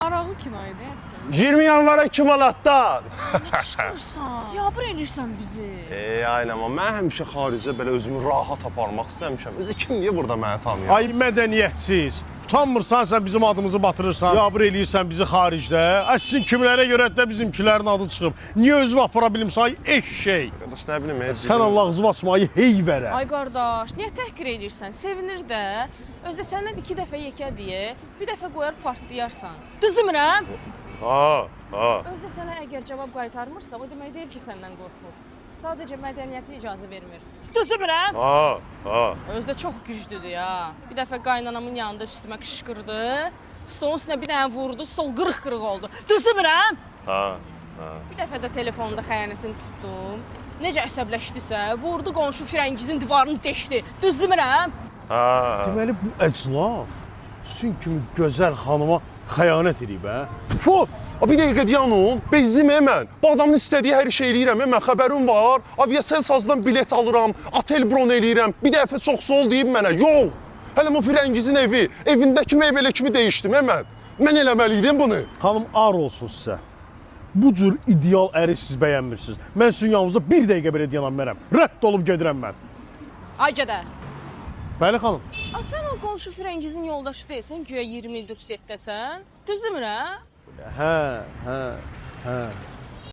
Arağı kinoydu əslən. 20 yanvara 2 manatdan. Nə çıxırsan? Yabır elirsən bizi. Aynen amma mən həmişə xaricdə belə özümü rahat aparmaq istəmişəm. Özü kim niyə burada məni tanıyır? Ay mədəniyyətsiz. Utanmırsan sən bizim adımızı batırırsan. Yabır eləyirsən bizi xaricdə. Sizin kimlərə görə də bizimkilərin adı çıxıb. Niyə özümü apara bilmirsən ay eşşey? Qardaş nə bilim. Sən Allah ağzı basmayı hey verə. Ay qardaş, niyə təhqir elirsən? Sevinir də. Özdə səndən 2 dəfə yekə deyə, bir dəfə qoyar partlayarsan. Düz demirəm? Ha. Özdə sənə əgər cavab qaytarmırsa, o demək deyil ki, səndən qorxur. Sadəcə mədəniyyəti icazə vermir. Düz demirəm? Ha. Özdə çox güclüdür ya. Bir dəfə qaynanamın yanında üstümə qışqırdı. Stolun üstünə bir dənə vurdu, stol qırıq-qırıq oldu. Düz demirəm? Ha. Bir dəfə də telefonda xəyanətini tutdum. Necə əsəbləşdisə, vurdu qonşu firəngizin divarını deşdi. Düz demirəm? Ha. Deməli bu əclaf sizin kimi gözəl xanıma xəyanət edib hə? Fu! Bir dəqiqə dayanın. Bezdim mən. Bu adamın istədiyi hər şey eləyirəm. Mən xəbərim var. Aviasel sazdan bilet alıram, otel bron eləyirəm. Bir dəfə çox sol deyib mənə. Yox. Hələ bu firəngizin evi, evindəki meyvələ kimi dəyişdim mən. Mən eləməliydim bunu. Xanım ar olsun sizə. Bu cür ideal əri siz bəyənmirsiniz. Mən sizin yanınızda bir dəqiqə belə dayana bilmərəm. Rədd olub gedirəm mən. Ay gədə. Bəli xanım. Sən o qonşu firəngizin yoldaşı deyilsən, güya 20 ildir setdəsən. Düz demirəm? Hə.